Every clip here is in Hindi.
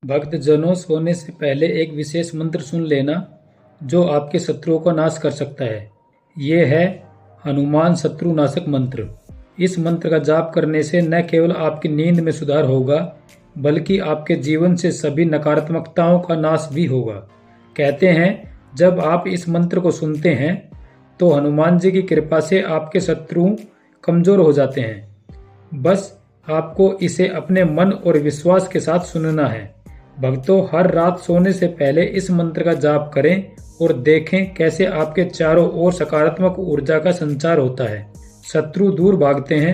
भक्तजनों, सोने से पहले एक विशेष मंत्र सुन लेना जो आपके शत्रुओं का नाश कर सकता है। ये है हनुमान शत्रु नाशक मंत्र। इस मंत्र का जाप करने से न केवल आपकी नींद में सुधार होगा, बल्कि आपके जीवन से सभी नकारात्मकताओं का नाश भी होगा। कहते हैं, जब आप इस मंत्र को सुनते हैं तो हनुमान जी की कृपा से आपके शत्रु कमजोर हो जाते हैं। बस आपको इसे अपने मन और विश्वास के साथ सुनना है। भक्तों, हर रात सोने से पहले इस मंत्र का जाप करें और देखें कैसे आपके चारों ओर सकारात्मक ऊर्जा का संचार होता है। शत्रु दूर भागते हैं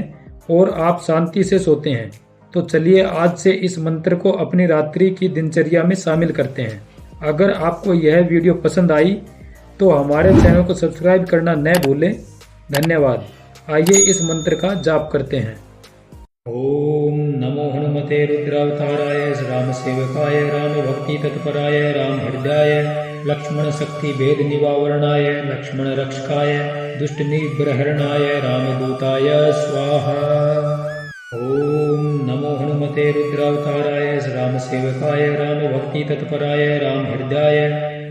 और आप शांति से सोते हैं। तो चलिए आज से इस मंत्र को अपनी रात्रि की दिनचर्या में शामिल करते हैं। अगर आपको यह वीडियो पसंद आई तो हमारे चैनल को सब्सक्राइब करना न भूलें। धन्यवाद। आइए इस मंत्र का जाप करते हैं। ओम नमो हनुमते रुद्रावताराय राम सेवकाय राम भक्ति तत्पराय राम हृदयाय लक्ष्मण शक्ति भेद निवारणाय लक्ष्मण रक्षकाय दुष्ट निग्रहणाय रामदूताय स्वाहा। ओम नमो हनुमते रुद्रावताराय राम सेवकाय राम भक्ति तत्पराय राम हृदयाय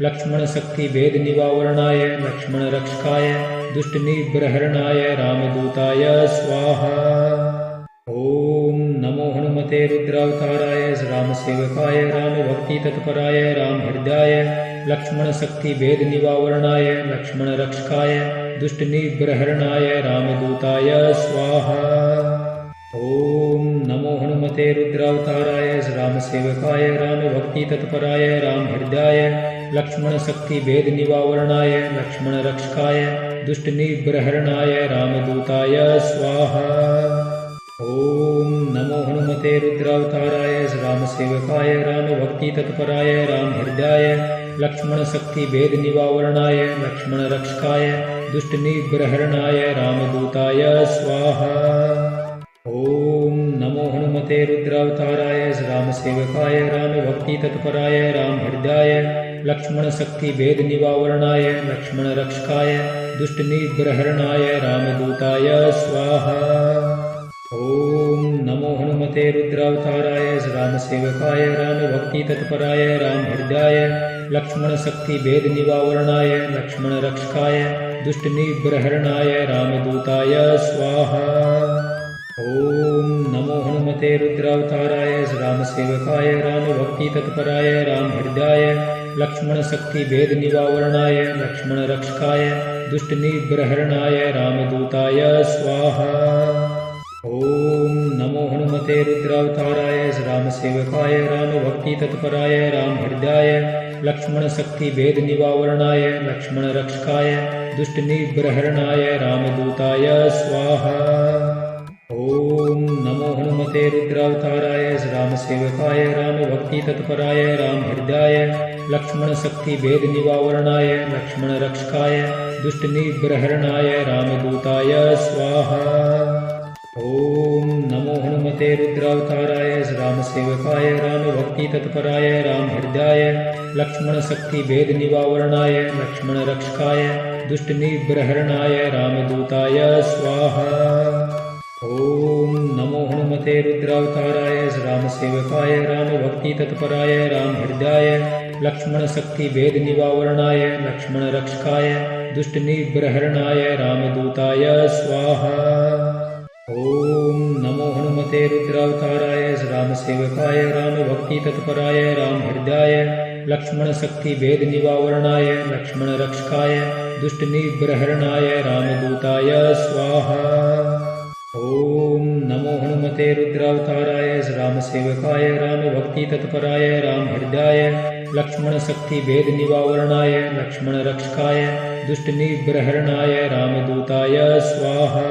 लक्ष्मण शक्ति भेद निवारणाय लक्ष्मण रक्षकाय दुष्ट निग्रहणाय रामदूताय स्वाहा। ओम नमो हनुमते रुद्रावताराय राम सेवकाय राम भक्ति तत्पराय राम हृदयाय लक्ष्मण शक्ति भेद निवारणाय लक्ष्मण रक्षकाय दुष्ट निग्रहणाय रामदूताय स्वाहा। ओम नमो हनुमते रुद्रावताराय राम सेवकाय राम भक्ति तत्पराय राम हृदयाय लक्ष्मण शक्ति भेद निवारणाय लक्ष्मण रक्षकाय दुष्ट निग्रहणाय रामदूताय स्वाहा। ओम नमो हनुमते रुद्रावताराय राम सेवकाय राम भक्ति तत्पराय राम हृदयाय लक्ष्मण शक्ति भेद निवारणाय लक्ष्मण रक्षकाय दुष्ट निग्रहणाय रामदूताय स्वाहा। ओम नमो हनुमते रुद्रावताराय राम सेवकाय राम भक्ति तत्पराय राम हृदयाय लक्ष्मण शक्ति भेद निवारणाय लक्ष्मण रक्षकाय दुष्ट निग्रहणाय रामदूताय स्वाहा। ओम नमो हनुमते रुद्रावताराय राम सेवकाय राम भक्ति तत्पराय राम हृदयाय लक्ष्मण शक्ति भेद निवारणाय लक्ष्मण रक्षकाय दुष्ट निग्रहणाय रामदूताय स्वाहा। ओम नमो हनुमते रुद्रावताराय राम सेवकाय राम भक्ति तत्पराय राम हृदयाय लक्ष्मण शक्ति भेद निवारणाय लक्ष्मण रक्षकाय दुष्ट निग्रहणाय रामदूताय स्वाहा। ओम नमो हनुमते रुद्रावताराय राम सेवकाय राम भक्ति तत्पराय राम हृदयाय लक्ष्मण शक्ति भेद निवारणाय लक्ष्मण रक्षकाय दुष्ट निग्रहणाय रामदूताय स्वाहा। ओम नमो हनुमते रुद्रावताराय राम सेवकाय राम भक्ति तत्पराय राम हृदयाय लक्ष्मण शक्ति भेद निवारणाय लक्ष्मण रक्षकाय दुष्ट निग्रहणाय रामदूताय स्वाहा। ओम नमो हनुमते रुद्रावताराय राम सेवकाय राम भक्ति तत्पराय राम हृदयाय लक्ष्मण शक्ति भेद निवारणाय लक्ष्मण रक्षकाय दुष्ट निग्रहणाय रामदूताय स्वाहा। ओम नमो हनुमते रुद्रावताराय राम सेवकाय राम भक्ति तत्पराय राम हृदयाय लक्ष्मण शक्ति भेद निवारणाय लक्ष्मण रक्षकाय दुष्ट निग्रहणाय रामदूताय स्वाहा। ओम नमो हनुमते रुद्रावताराय राम सेवकाय राम भक्ति तत्पराय राम हृदयाय लक्ष्मण शक्ति भेद निवारणाय लक्ष्मण रक्षकाय दुष्ट निग्रहणाय रामदूताय स्वाहा। ओम नमो हनुमते रुद्रावताराय राम सेवकाय राम भक्ति तत्पराय राम हृदयाय लक्ष्मण शक्ति भेद निवारणाय लक्ष्मण रक्षकाय दुष्ट निग्रहणाय रामदूताय स्वाहा।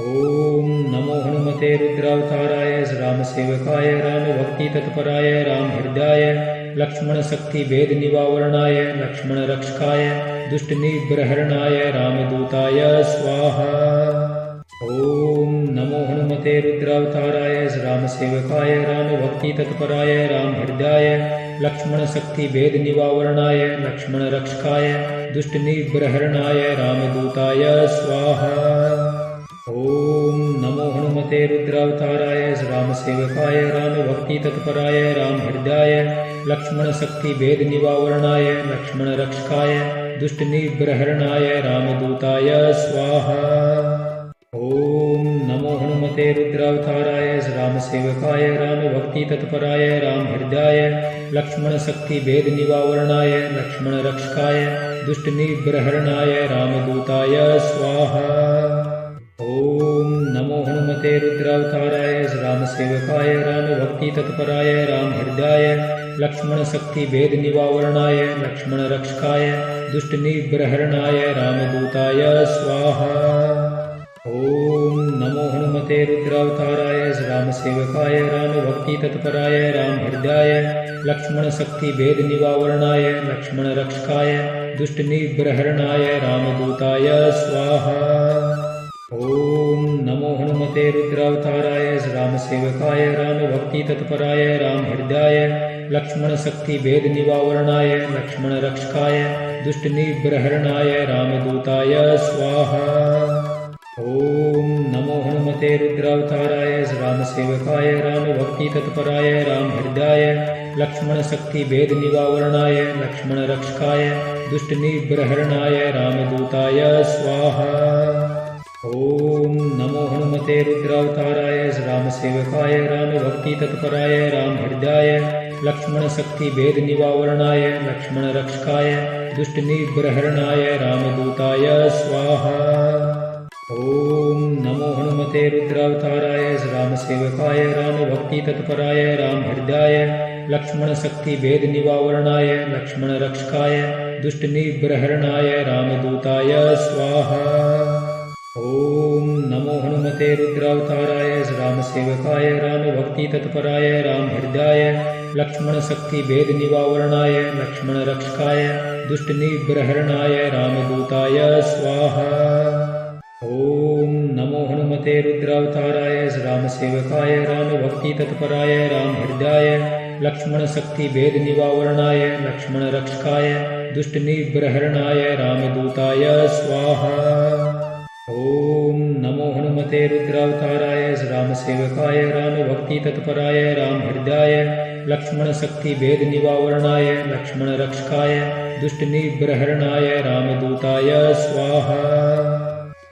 ओम नमो हनुमते रुद्रावताराय राम सेवकाय राम भक्ति तत्पराय राम हृदयाय लक्ष्मण शक्ति भेद निवारणाय लक्ष्मण रक्षकाय दुष्ट निग्रहणाय रामदूताय स्वाहा। ओम नमो हनुमते रुद्रावताराय राम सेवकाय राम भक्ति तत्पराय राम हृदयाय लक्ष्मण शक्ति भेद निवारणाय लक्ष्मण रक्षकाय दुष्ट निग्रहणाय रामदूताय स्वाहा। ओम नमो हनुमते हनुमते रुद्रावताराय रामसेवकाय रामभक्ति तत्पराय रामहृदाय लक्ष्मण शक्ति भेद निवारणाय लक्ष्मण रक्षकाय दुष्ट निग्रहणाय रामदूताय स्वाहा। ओम नमो हनुमते रुद्रावताराय रामसेवकाय रामभक्ति तत्पराय रामहृदाय लक्ष्मण शक्ति भेद निवारणाय लक्ष्मण रक्षकाय दुष्ट निग्रहणाय रामदूताय स्वाहा। ओम नमो हनुमते रुद्रावताराय रामसेवकाय रामभक्ति तत्पराय रामहृदाय लक्ष्मण शक्ति भेद निवारणाय लक्ष्मण रक्षकाय दुष्ट निग्रहणाय रामदूताय स्वाहा। ओम नमो हनुमते रुद्रावताराय रामसेवकाय रामभक्ति तत्पराय रामहृदाय लक्ष्मण शक्ति भेद निवारणाय लक्ष्मण रक्षकाय दुष्ट निग्रहणाय रामदूताय स्वाहा। ओम नमो हनुमते रुद्रावताराय रामसेवकाय रामभक्ति तत्पराय रामहृदाय लक्ष्मण शक्ति भेद निवारणाय लक्ष्मण रक्षकाय दुष्ट निग्रहणाय रामदूताय स्वाहा। ओम नमो हनुमते रुद्रावताराय रामसेवकाय रामभक्ति तत्पराय रामहृदाय लक्ष्मण शक्ति भेद निवारणाय लक्ष्मण रक्षकाय दुष्ट निग्रहणाय रामदूताय स्वाहा। ओम नमो हनुमते रुद्रावताराय रामसेवकाय रामभक्ति तत्पराय रामहृदाय लक्ष्मण शक्ति भेद निवारणाय लक्ष्मण रक्षकाय दुष्ट निग्रहणाय रामदूताय स्वाहा। ओम नमो हनुमते रुद्रावताराय रामसेवकाय रामभक्ति तत्पराय रामहृदाय लक्ष्मण शक्ति भेद निवारणाय लक्ष्मण रक्षकाय दुष्ट निग्रहणाय रामदूताय स्वाहा। ओम नमो हनुमते रुद्रावताराय रामसेवकाय रामभक्ति तत्पराय रामहृदाय लक्ष्मण शक्ति भेद निवारणाय लक्ष्मण रक्षकाय दुष्ट निग्रहणाय रामदूताय स्वाहा। ओम नमो हनुमते रुद्रावताराय रामसेवकाय रामभक्ति तत्पराय रामहृदाय लक्ष्मण शक्ति भेद निवारणाय लक्ष्मण रक्षकाय दुष्ट निग्रहणाय रामदूताय स्वाहा। ओम नमो हनुमते रुद्रावताराय रामसेवकाय रामभक्ति तत्पराय रामहृदाय लक्ष्मण शक्ति भेद निवारणाय लक्ष्मण रक्षकाय दुष्ट निग्रहणाय रामदूताय स्वाहा।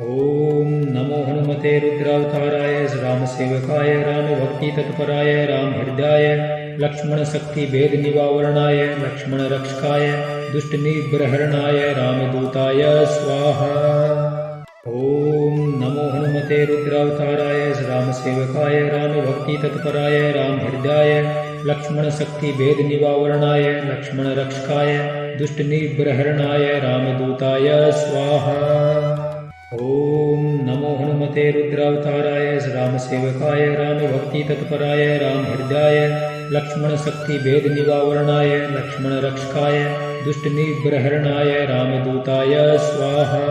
ओम नमो हनुमते रुद्रावताराय रामसेवकाय रामभक्ति तत्पराय रामहृदाय लक्ष्मण शक्ति भेद निवारणाय लक्ष्मण रक्षकाय दुष्ट निग्रहणाय रामदूताय स्वाहा। ओम नमो हनुमते रुद्रावताराय रामसेवकाय रामभक्ति तत्पराय रामहृदाय लक्ष्मण शक्ति भेद निवारणाय लक्ष्मण रक्षकाय दुष्ट निग्रहणाय रामदूताय स्वाहा। ओम नमो हनुमते रुद्रावताराय रामसेवकाय रामभक्ति तत्पराय रामहृदाय लक्ष्मण शक्ति भेद निवारणाय लक्ष्मण रक्षकाय दुष्ट निग्रहणाय रामदूताय स्वाहा।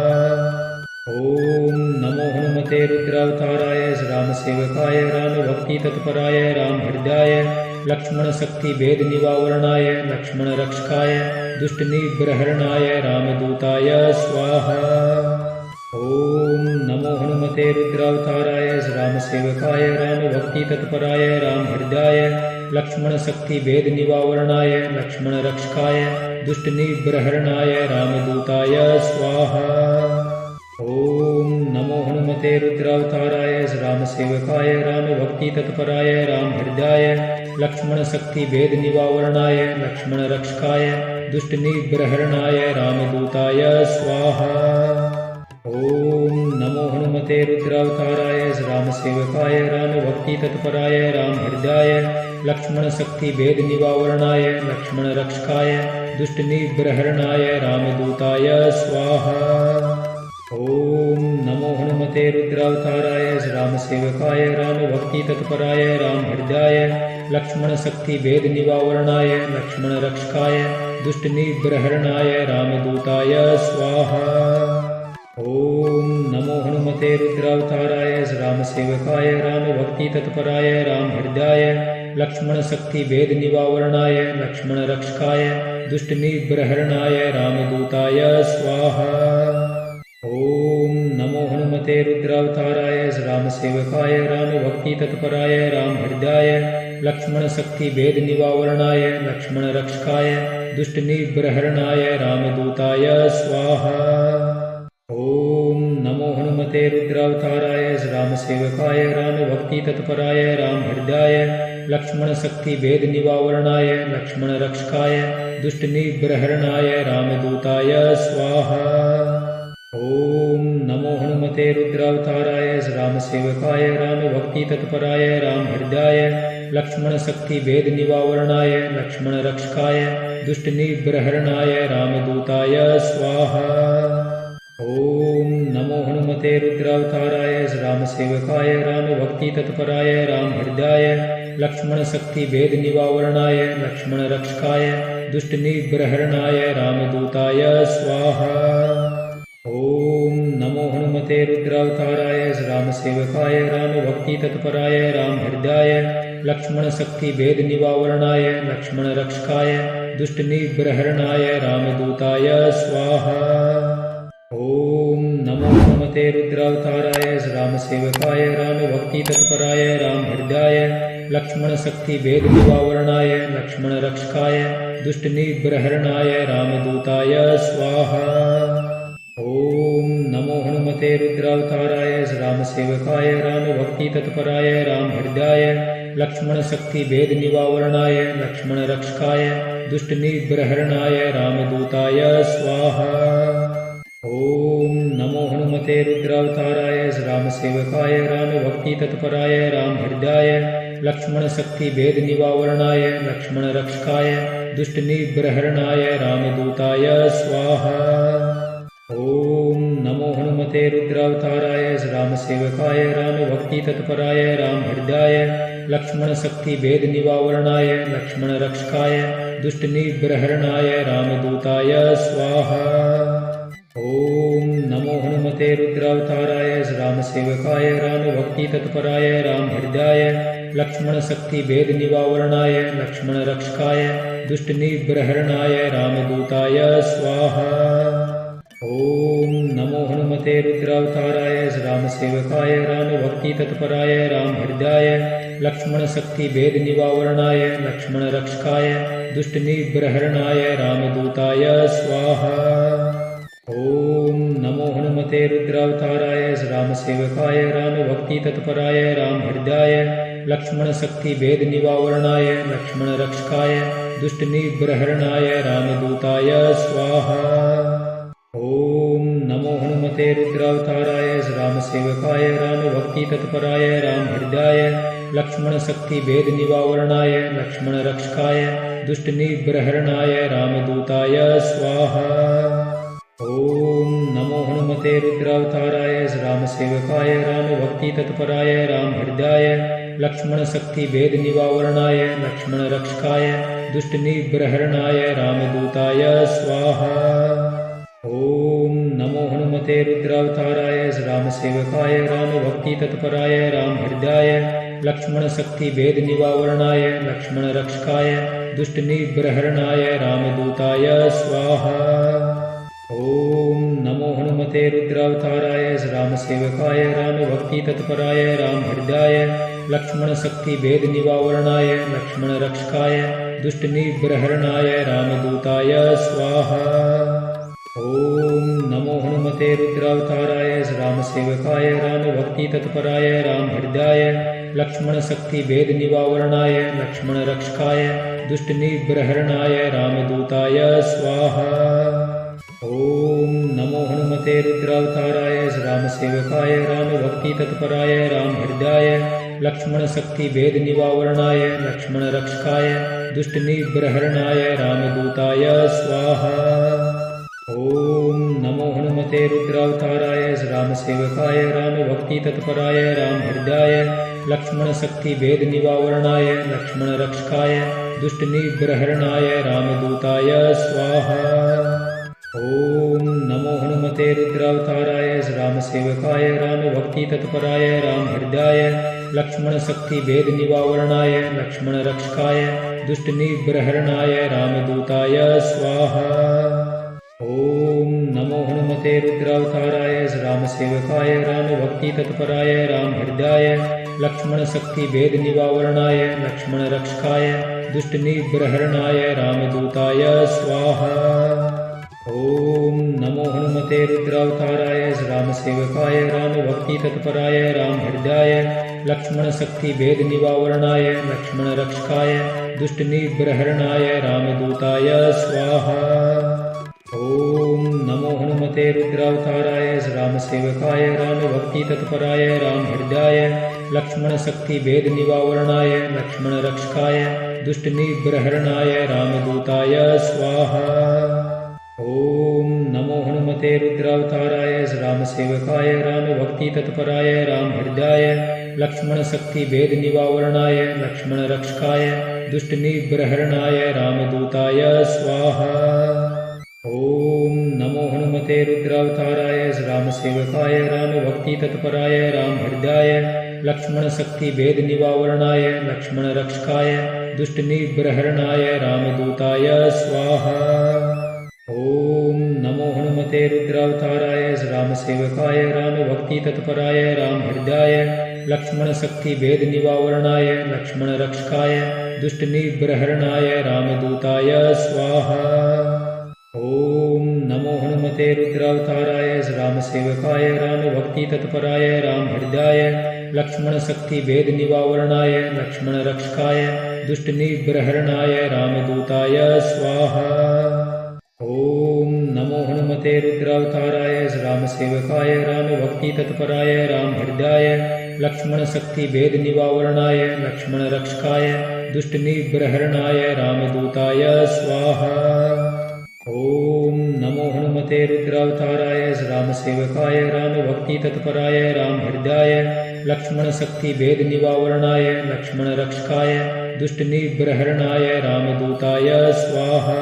ओम नमो हनुमते रुद्रावताराय रामसेवकाय रामभक्ति तत्पराय रामहृदाय लक्ष्मण शक्ति भेद निवारणाय लक्ष्मण रक्षकाय दुष्ट निग्रहणाय रामदूताय स्वाहा। ओम नमो हनुमते रुद्रावताराय रामसेवकाय रामभक्ति तत्पराय रामहृदाय लक्ष्मण शक्ति भेद निवारणाय लक्ष्मण रक्षकाय दुष्ट निग्रहणाय रामदूताय स्वाहा। ओम नमो हनुमते रुद्रावताराय रामसेवकाय रामभक्ति तत्पराय रामहृदाय लक्ष्मण शक्ति भेद निवारणाय लक्ष्मण रक्षकाय दुष्ट निग्रहणाय रामदूताय स्वाहा। ओम नमो हनुमते रुद्रावताराय रामसेवकाय रामभक्ति तत्पराय रामहृदाय लक्ष्मण शक्ति भेद निवारणाय लक्ष्मण रक्षकाय दुष्ट निग्रहणाय रामदूताय स्वाहा। ओम नमो हनुमते रुद्रावताराय रामसेवकाय रामभक्ति तत्पराय रामहृदाय लक्ष्मण शक्ति भेद निवारणाय लक्ष्मण रक्षकाय दुष्ट निग्रहणाय रामदूताय स्वाहा। ओम नमो हनुमते रुद्रावताराय रामसेवकाय रामभक्ति तत्पराय रामहृदाय लक्ष्मण शक्ति भेद निवारणाय लक्ष्मण रक्षकाय दुष्ट निग्रहणाय रामदूताय स्वाहा। ओम नमो हनुमते हनुमते रुद्रावताराय रामसेवकाय रामभक्ति तत्पराय रामहृदाय लक्ष्मण शक्ति भेद निवारणाय लक्ष्मण रक्षकाय दुष्ट निग्रहणाय रामदूताय स्वाहा। ओम नमो हनुमते रुद्रावताराय रामसेवकाय रामभक्ति तत्पराय रामहृदाय लक्ष्मण शक्ति भेद निवारणाय लक्ष्मण रक्षकाय दुष्ट निग्रहणाय रामदूताय स्वाहा। ओम नमो हनुमते रुद्रावताराय रामसेवकाय रामभक्ति तत्पराय रामहृदाय लक्ष्मण शक्ति भेद निवारणाय लक्ष्मण रक्षकाय दुष्ट निग्रहणाय रामदूताय स्वाहा। ओम नमो हनुमते रुद्रावताराय रामसेवकाय रामभक्ति तत्पराय रामहृदाय लक्ष्मण शक्ति भेद निवारणाय लक्ष्मण रक्षकाय दुष्ट निग्रहणाय रामदूताय स्वाहा। ओम नमो हनुमते रुद्रावताराय रामसेवकाय रामभक्ति तत्पराय रामहृदाय लक्ष्मण शक्ति भेद निवारणाय लक्ष्मण रक्षकाय दुष्ट निग्रहणाय रामदूताय स्वाहा। ओम नमो हनुमते रुद्रावताराय रामसेवकाय रामभक्ति तत्पराय रामहृदाय लक्ष्मण शक्ति भेद निवारणाय लक्ष्मण रक्षकाय दुष्ट निग्रहणाय रामदूताय स्वाहा। ओम नमो हनुमते रुद्रावताराय रामसेवकाय रामभक्ति तत्पराय रामहृदाय लक्ष्मण शक्ति भेद निवारणाय लक्ष्मण रक्षकाय दुष्ट निग्रहणाय रामदूताय स्वाहा। ओम नमो हनुमते रुद्रावताराय रामसेवकाय रामभक्ति तत्पराय रामहृदाय लक्ष्मण शक्ति भेद निवारणाय लक्ष्मण रक्षकाय दुष्ट निग्रहणाय रामदूताय स्वाहा। ओम नमो हनुमते रुद्रावताराय रामसेवकाय रामभक्ति तत्पराय रामहृदाय लक्ष्मण शक्ति भेद निवारणाय लक्ष्मण रक्षकाय दुष्ट निग्रहणाय रामदूताय स्वाहा। ओम नमो हनुमते रुद्रावताराय रामसेवकाय रामभक्ति तत्पराय रामहृदाय लक्ष्मण शक्ति भेद निवारणाय लक्ष्मण रक्षकाय दुष्ट निग्रहणाय रामदूताय स्वाहा। ओम नमो हनुमते रुद्रावताराय रामसेवकाय रामभक्ति तत्पराय रामहृदाय लक्ष्मण शक्ति भेद निवारणाय लक्ष्मण रक्षकाय दुष्ट निग्रहणाय रामदूताय स्वाहा। ओम नमो हनुमते रुद्रावताराय रामसेवकाय रामभक्ति तत्पराय रामहृदाय लक्ष्मण शक्ति भेद निवारणाय लक्ष्मण रक्षकाय दुष्ट निग्रहणाय रामदूताय स्वाहा। ओम नमो हनुमते रुद्रावताराय रामसेवकाय रामभक्ति तत्पराय रामहृदाय लक्ष्मण शक्ति भेद निवारणाय लक्ष्मण रक्षकाय दुष्ट निग्रहणाय रामदूताय स्वाहा। ओम नमो हनुमते रुद्रावताराय रामसेवकाय रामभक्ति तत्पराय रामहृदाय लक्ष्मण शक्ति भेद निवारणाय लक्ष्मण रक्षकाय दुष्ट निग्रहणाय रामदूताय स्वाहा। ओम नमो हनुमते रुद्रावताराय रामसेवकाय रामभक्ति तत्पराय रामहृदाय लक्ष्मण शक्ति भेद निवारणाय लक्ष्मण रक्षकाय दुष्ट निग्रहणाय रामदूताय स्वाहा। ओम नमो हनुमते रुद्रावताराय रामसेवकाय रामभक्ति तत्पराय रामहृदाय लक्ष्मण शक्ति भेद निवारणाय लक्ष्मण रक्षकाय दुष्ट निग्रहणाय रामदूताय स्वाहा। ओम नमो हनुमते रुद्रावताराय रामसेवकाय रामभक्ति तत्पराय रामहृदाय लक्ष्मण शक्ति भेद निवारणाय लक्ष्मण रक्षकाय दुष्ट निग्रहणाय रामदूताय स्वाहा। ओम नमो हनुमते रुद्रावताराय रामसेवकाय रामभक्ति तत्पराय रामहृदाय लक्ष्मण शक्ति भेद निवारणाय लक्ष्मण रक्षकाय दुष्ट निग्रहणाय रामदूताय स्वाहा। ओम नमो हनुमते रुद्रावताराय रामसेवकाय रामभक्ति तत्पराय रामहृदाय लक्ष्मण शक्ति भेद निवारणाय लक्ष्मण रक्षकाय दुष्ट निग्रहणाय रामदूताय स्वाहा। ओम नमो हनुमते रुद्रावताराय रामसेवकाय रामभक्ति तत्पराय रामहृदाय लक्ष्मण शक्ति भेद निवारणाय लक्ष्मण रक्षकाय दुष्ट निग्रहणाय रामदूताय स्वाहा। ओम नमो हनुमते रुद्रावताराय रामसेवकाय रामभक्ति तत्पराय रामहृदाय लक्ष्मण शक्ति भेद निवारणाय लक्ष्मण रक्षकाय दुष्ट निग्रहणाय रामदूताय स्वाहा। ओम नमो हनुमते रुद्रावताराय रामसेवकाय रामभक्ति तत्पराय रामहृदाय लक्ष्मण शक्ति भेद निवारणाय लक्ष्मण रक्षकाय दुष्ट निग्रहणाय रामदूताय स्वाहा। ओम नमो हनुमते रुद्रावताराय रामसेवकाय रामभक्ति तत्पराय रामहृदाय लक्ष्मण शक्ति भेद निवारणाय लक्ष्मण रक्षकाय दुष्ट निग्रहणाय रामदूताय स्वाहा। ओम नमो हनुमते रुद्रावताराय रामसेवकाय रामभक्ति तत्पराय रामहृदाय लक्ष्मण शक्ति भेद निवारणाय लक्ष्मण रक्षकाय दुष्ट निग्रहणाय रामदूताय स्वाहा। ओम नमो हनुमते रुद्रावताराय रामसेवकाय रामभक्ति तत्पराय रामहृदाय लक्ष्मण शक्ति भेद निवारणाय लक्ष्मण रक्षकाय दुष्ट निग्रहणाय रामदूताय स्वाहा। ओम नमो हनुमते रुद्रावताराय रामसेवकाय रामभक्ति तत्पराय रामहृदाय लक्ष्मण शक्ति भेद निवारणाय लक्ष्मण रक्षकाय दुष्ट निग्रहणाय रामदूताय स्वाहा। ओम नमो हनुमते रुद्रावताराय रामसेवकाय रामभक्ति तत्पराय रामहृदाय लक्ष्मण शक्ति भेद निवारणाय लक्ष्मण रक्षकाय दुष्ट निग्रहणाय रामदूताय स्वाहा। ओम नमो हनुमते रुद्रावताराय रामसेवकाय रामभक्ति तत्पराय रामहृदाय लक्ष्मण शक्ति भेद निवारणाय लक्ष्मण रक्षकाय दुष्ट निग्रहणाय रामदूताय स्वाहा। ओम नमो हनुमते रुद्रावताराय रामसेवकाय रामभक्ति तत्पराय रामहृदाय लक्ष्मण शक्ति भेद निवारणाय लक्ष्मण रक्षकाय दुष्ट निग्रहणाय रामदूताय स्वाहा।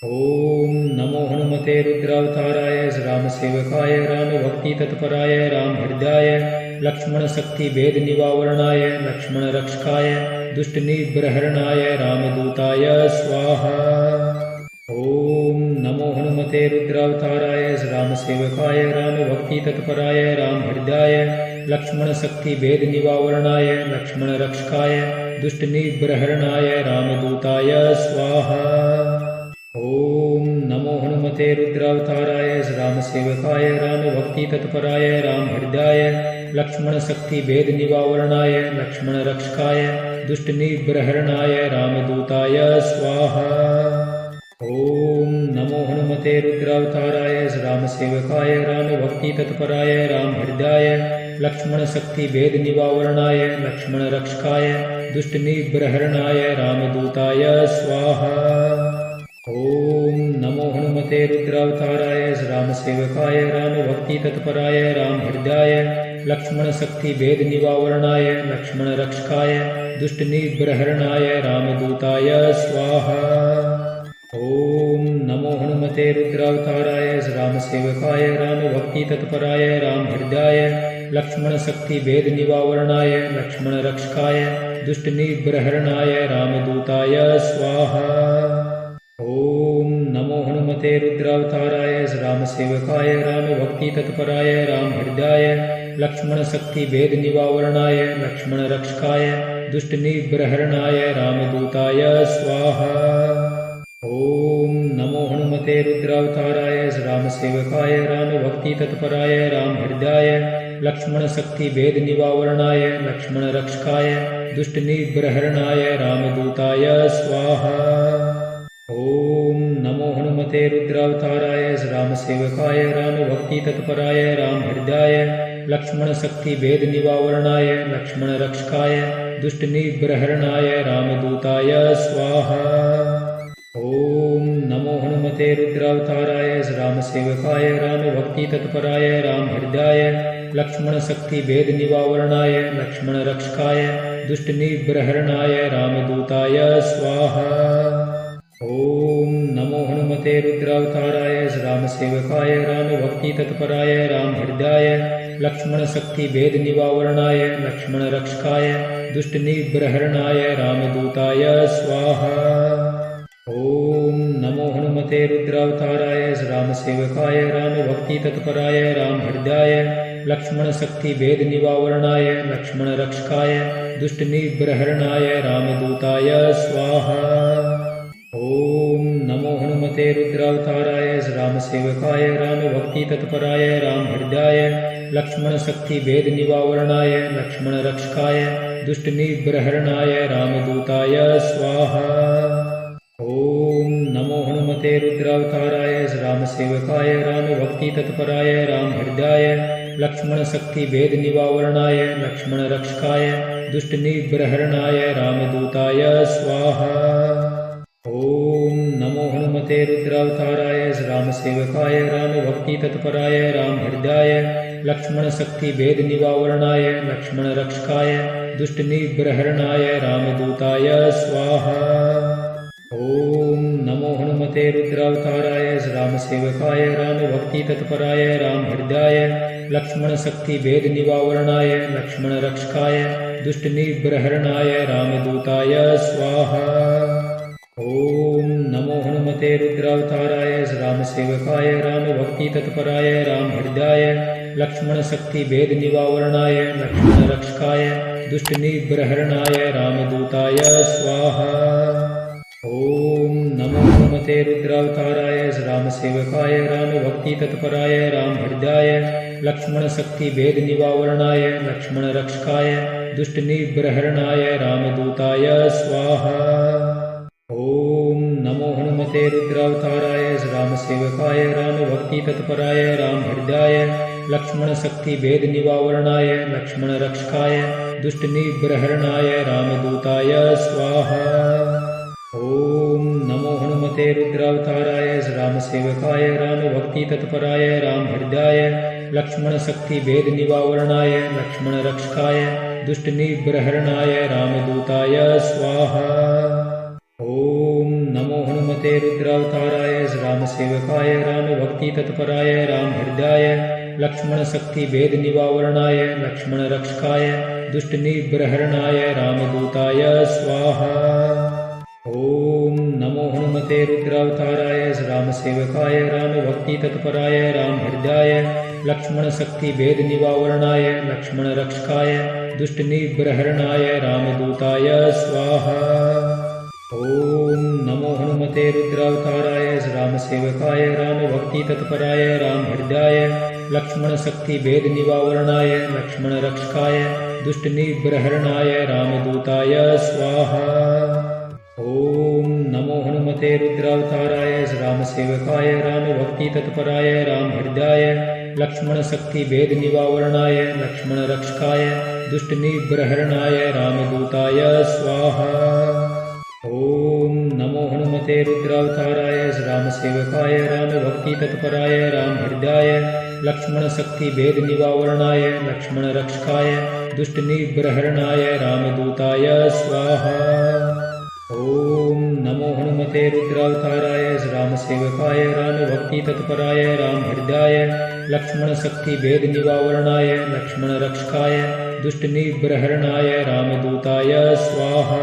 ओम नमो हनुमते रुद्रावताराय रामसेवकाय रामभक्ति तत्पराय रामहृदाय लक्ष्मण शक्ति भेद निवारणाय लक्ष्मण रक्षकाय दुष्ट निग्रहणाय रामदूताय स्वाहा। ओम नमो हनुमते रुद्रावताराय रामसेवकाय रामभक्ति तत्पराय रामहृदाय लक्ष्मण शक्ति भेद निवारणाय लक्ष्मण रक्षकाय दुष्ट निग्रहणाय रामदूताय स्वाहा। ओम नमो हनुमते रुद्रावताराय रामसेवकाय रामभक्ति तत्पराय रामहृदाय लक्ष्मण शक्ति भेद निवारणाय लक्ष्मण रक्षकाय दुष्ट निग्रहणाय रामदूताय स्वाहा। ओम नमो हनुमते रुद्रावताराय रामसेवकाय रामभक्ति तत्पराय रामहृदाय लक्ष्मण शक्ति भेद निवारणाय लक्ष्मण रक्षकाय दुष्ट निग्रहणाय रामदूताय स्वाहा। ओम नमो हनुमते रुद्रावताराय रामसेवकाय रामभक्ति तत्पराय रामहृदाय लक्ष्मण शक्ति भेद निवारणाय लक्ष्मण रक्षकाय दुष्ट निग्रहणाय रामदूताय स्वाहा। ओम नमो हनुमते रुद्रावताराय रामसेवकाय रामभक्ति तत्पराय रामहृदाय लक्ष्मण शक्ति भेद निवारणाय लक्ष्मण रक्षकाय दुष्ट निग्रहणाय रामदूताय स्वाहा। ओम नमो हनुमते रुद्रावताराय रामसेवकाय रामभक्ति तत्पराय रामहृदाय लक्ष्मण शक्ति भेद निवारणाय लक्ष्मण रक्षकाय दुष्ट निग्रहणाय रामदूताय स्वाहा। ओम नमो हनुमते रुद्रावताराय रामसेवकाय रामभक्ति तत्पराय रामहृदाय लक्ष्मण शक्ति भेद निवारणाय लक्ष्मण रक्षकाय दुष्ट निग्रहणाय रामदूताय स्वाहा। ओम नमो हनुमते रुद्रावताराय रामसेवकाय रामभक्ति तत्पराय रामहृदाय लक्ष्मण शक्ति भेद निवारणाय लक्ष्मण रक्षकाय दुष्ट निग्रहणाय रामदूताय स्वाहा। ओम नमो हनुमते रुद्रावताराय रामसेवकाय रामभक्ति तत्पराय रामहृदाय लक्ष्मण शक्ति भेद निवारणाय लक्ष्मण रक्षकाय दुष्ट निग्रहणाय रामदूताय स्वाहा। ओम नमो हनुमते रुद्रावताराय रामसेवकाय रामभक्ति तत्पराय रामहृदाय लक्ष्मण शक्ति भेद निवारणाय लक्ष्मण रक्षकाय दुष्ट निग्रहणाय रामदूताय स्वाहा। ओम नमो हनुमते रुद्रावताराय राम सेवकाय राम भक्ति तत्पराय राम हृदयाय लक्ष्मण शक्ति भेद निवारणाय लक्ष्मण रक्षकाय दुष्ट निग्रहणाय रामदूताय स्वाहा। ओम नमो हनुमते रुद्रावताराय राम सेवकाय राम भक्ति तत्पराय राम हृदयाय लक्ष्मण शक्ति भेद निवारणाय लक्ष्मण रक्षकाय दुष्ट निग्रहणाय रामदूताय स्वाहा। ओम नमो हनुमते रुद्रावताराय राम सेवकाय राम भक्ति तत्पराय राम हृदयाय लक्ष्मण शक्ति भेद निवारणाय लक्ष्मण रक्षकाय दुष्ट निग्रहणाय रामदूताय स्वाहा। ओम नमो हनुमते रुद्रावताराय राम सेवकाय राम भक्ति तत्पराय राम हृदयाय लक्ष्मण शक्ति भेद निवारणाय लक्ष्मण रक्षकाय दुष्ट निग्रहणाय रामदूताय स्वाहा। ओम नमो हनुमते रुद्रावताराय राम सेवकाय राम भक्ति तत्पराय राम हृदयाय लक्ष्मण शक्ति भेद निवारणाय लक्ष्मण रक्षकाय दुष्ट निग्रहणाय रामदूताय स्वाहा। ओम नमो हनुमते रुद्रावताराय राम सेवकाय राम भक्ति तत्पराय राम हृदयाय लक्ष्मण शक्ति भेद निवारणाय लक्ष्मण रक्षकाय दुष्ट निग्रहणाय रामदूताय स्वाहा। ओम नमो हनुमते रुद्रावताराय राम सेवकाय राम भक्ति तत्पराय राम हृदयाय लक्ष्मण शक्ति भेद निवारणाय लक्ष्मण रक्षकाय दुष्ट निग्रहणाय रामदूताय स्वाहा। ओम नमो हनुमते रुद्रावताराय राम सेवकाय राम भक्ति तत्पराय राम हृदयाय लक्ष्मण शक्ति भेद निवारणाय लक्ष्मण रक्षकाय दुष्ट निग्रहणाय रामदूताय स्वाहा। ओम नमो हनुमते रुद्रावताराय राम सेवकाय राम भक्ति तत्पराय राम हृदयाय लक्ष्मण शक्ति भेद निवारणाय लक्ष्मण रक्षकाय दुष्ट निग्रहणाय रामदूताय स्वाहा। ओम नमो हनुमते रुद्रावताराय राम सेवकाय राम भक्ति तत्पराय राम हृदयाय लक्ष्मण शक्ति भेद निवारणाय लक्ष्मण रक्षकाय दुष्ट निग्रहणाय रामदूताय स्वाहा। ओम नमो हनुमते रुद्रावताराय राम सेवकाय राम भक्ति तत्पराय राम हृदयाय लक्ष्मण शक्ति भेद निवारणाय लक्ष्मण रक्षकाय दुष्ट निग्रहणाय रामदूताय स्वाहा। ओम नमो हनुमते रुद्रावताराय राम सेवकाय राम भक्ति तत्पराय राम हृदयाय लक्ष्मण शक्ति भेद निवारणाय लक्ष्मण रक्षकाय दुष्ट निग्रहणाय रामदूताय स्वाहा। ओम नमो हनुमते रुद्रावताराय राम सेवकाय राम भक्ति तत्पराय राम हृदयाय लक्ष्मण शक्ति भेद निवारणाय लक्ष्मण रक्षकाय दुष्ट निग्रहणाय रामदूताय स्वाहा। ओम नमो हनुमते रुद्रावताराय राम सेवकाय राम भक्ति तत्पराय राम हृदयाय लक्ष्मण शक्ति भेद निवारणाय लक्ष्मण रक्षकाय दुष्ट निग्रहणाय रामदूताय स्वाहा। ओम नमो हनुमते रुद्रावताराय राम सेवकाय राम भक्ति तत्पराय राम हृदयाय लक्ष्मण शक्ति भेद निवारणाय लक्ष्मण रक्षकाय दुष्ट निग्रहणाय रामदूताय स्वाहा।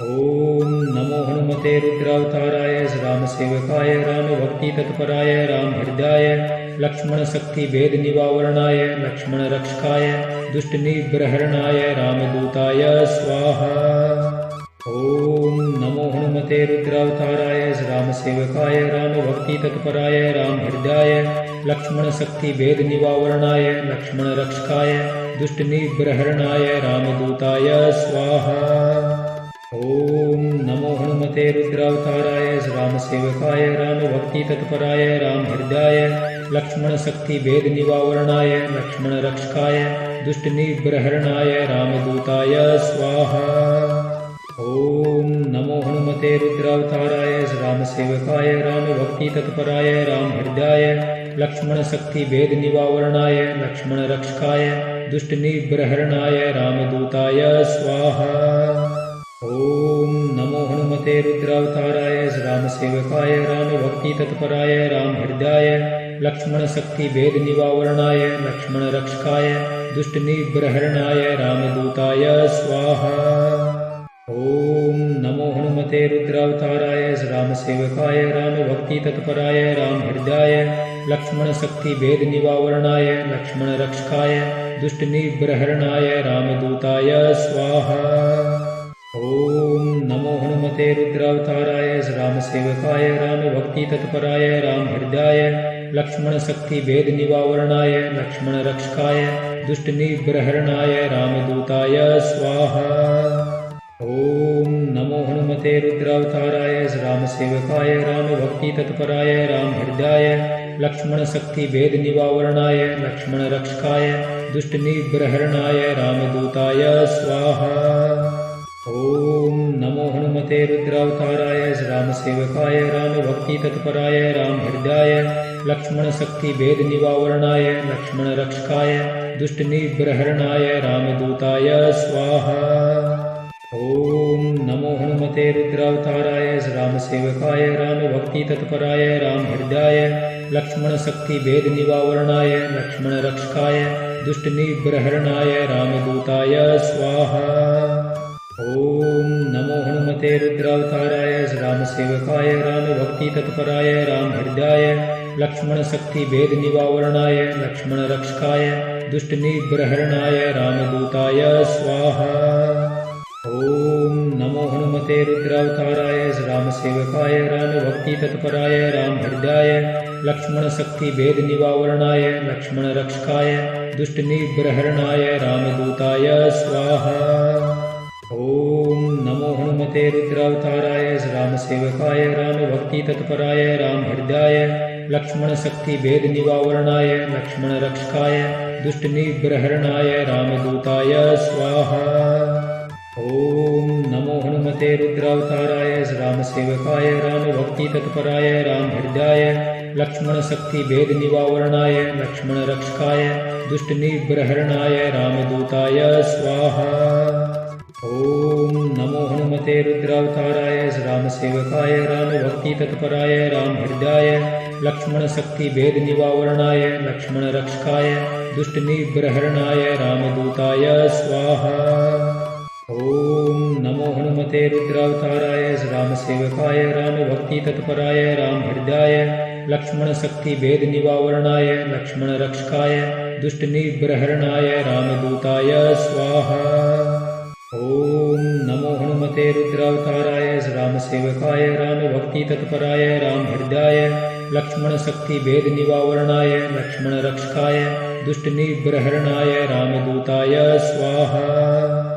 ओम नमो हनुमते रुद्रावताराय राम सेवकाय राम भक्ति तत्पराय राम हृदयाय लक्ष्मण शक्ति भेद निवारणाय लक्ष्मण रक्षकाय दुष्ट निग्रहणाय रामदूताय स्वाहा। ओम नमो हनुमते रुद्रावताराय राम सेवकाय राम भक्ति तत्पराय राम हृदयाय लक्ष्मण शक्ति भेद निवारणाय लक्ष्मण रक्षकाय दुष्ट निग्रहणाय रामदूताय स्वाहा। ओम नमो हनुमते रुद्रावताराय राम सेवकाय राम भक्ति तत्पराय राम हृदयाय लक्ष्मण शक्ति भेद निवारणाय लक्ष्मण रक्षकाय दुष्ट निग्रहणाय रामदूताय स्वाहा। ओम नमो हनुमते रुद्रावताराय राम सेवकाय राम भक्ति तत्पराय राम हृदयाय लक्ष्मण शक्ति भेद निवारणाय लक्ष्मण रक्षकाय दुष्ट निग्रहणाय रामदूताय स्वाहा। ओम नमो हनुमते रुद्रावताराय राम सेवकाय राम भक्ति तत्पराय राम हृदयाय लक्ष्मण शक्ति भेद निवारणाय लक्ष्मण रक्षकाय दुष्ट निग्रहणाय रामदूताय स्वाहा। ओम नमो हनुमते हनुमते रुद्रावताराय रामसेवकाय रामभक्ति तत्पराय रामहृदाय लक्ष्मण शक्ति भेद निवारणाय लक्ष्मण रक्षकाय दुष्ट निग्रहणाय रामदूताय स्वाहा। ओम नमो हनुमते रुद्रावताराय रामसेवकाय रामभक्ति तत्पराय रामहृदाय लक्ष्मण शक्ति भेद निवारणाय लक्ष्मण रक्षकाय दुष्ट निग्रहणाय रामदूताय स्वाहा। ओम नमो हनुमते रुद्रावताराय रामसेवकाय रामभक्ति तत्पराय रामहृदाय लक्ष्मण शक्ति भेद निवारणाय लक्ष्मण रक्षकाय दुष्ट निग्रहणाय रामदूताय स्वाहा। ओम नमो हनुमते रुद्रावताराय रामसेवकाय रामभक्ति तत्पराय रामहृदाय लक्ष्मण शक्ति भेद निवारणाय लक्ष्मण रक्षकाय दुष्ट निग्रहणाय रामदूताय स्वाहा। ओम नमो हनुमते रुद्रावताराय रामसेवकाय रामभक्ति तत्पराय रामहृदाय लक्ष्मण शक्ति भेद निवारणाय लक्ष्मण रक्षकाय दुष्ट निग्रहणाय रामदूताय स्वाहा। ओम नमो हनुमते रुद्रावताराय रामसेवकाय रामभक्ति तत्पराय रामहृदाय लक्ष्मण शक्ति भेद निवारणाय लक्ष्मण रक्षकाय दुष्ट निग्रहणाय रामदूताय स्वाहा। ओम नमो हनुमते रुद्रावताराय रामसेवकाय रामभक्ति तत्पराय रामहृदाय लक्ष्मण शक्ति भेद निवारणाय लक्ष्मण रक्षकाय दुष्ट निग्रहणाय रामदूताय स्वाहा। ओम नमो हनुमते रुद्रावताराय रामसेवकाय रामभक्ति तत्पराय रामहृदाय लक्ष्मण शक्ति भेद निवारणाय लक्ष्मण रक्षकाय दुष्ट निग्रहणाय रामदूताय स्वाहा। ओम नमो हनुमते रुद्रावताराय रामसेवकाय रामभक्ति तत्पराय रामहृदाय लक्ष्मण शक्ति भेद निवारणाय लक्ष्मण रक्षकाय दुष्ट निग्रहणाय रामदूताय स्वाहा। ओम नमो हनुमते रुद्रावताराय रामसेवकाय रामभक्ति तत्पराय रामहृदाय लक्ष्मण शक्ति भेद निवारणाय लक्ष्मण रक्षकाय दुष्ट निग्रहणाय रामदूताय स्वाहा। ओम नमो हनुमते रुद्रावताराय रामसेवकाय रामभक्ति तत्पराय रामहृदाय लक्ष्मण शक्ति भेद निवारणाय लक्ष्मण रक्षकाय दुष्ट निग्रहणाय रामदूताय स्वाहा। ओम नमो हनुमते रुद्रावताराय रामसेवकाय रामभक्ति तत्पराय रामहृदाय लक्ष्मण शक्ति भेद निवारणाय लक्ष्मण रक्षकाय दुष्ट निग्रहणाय रामदूताय स्वाहा।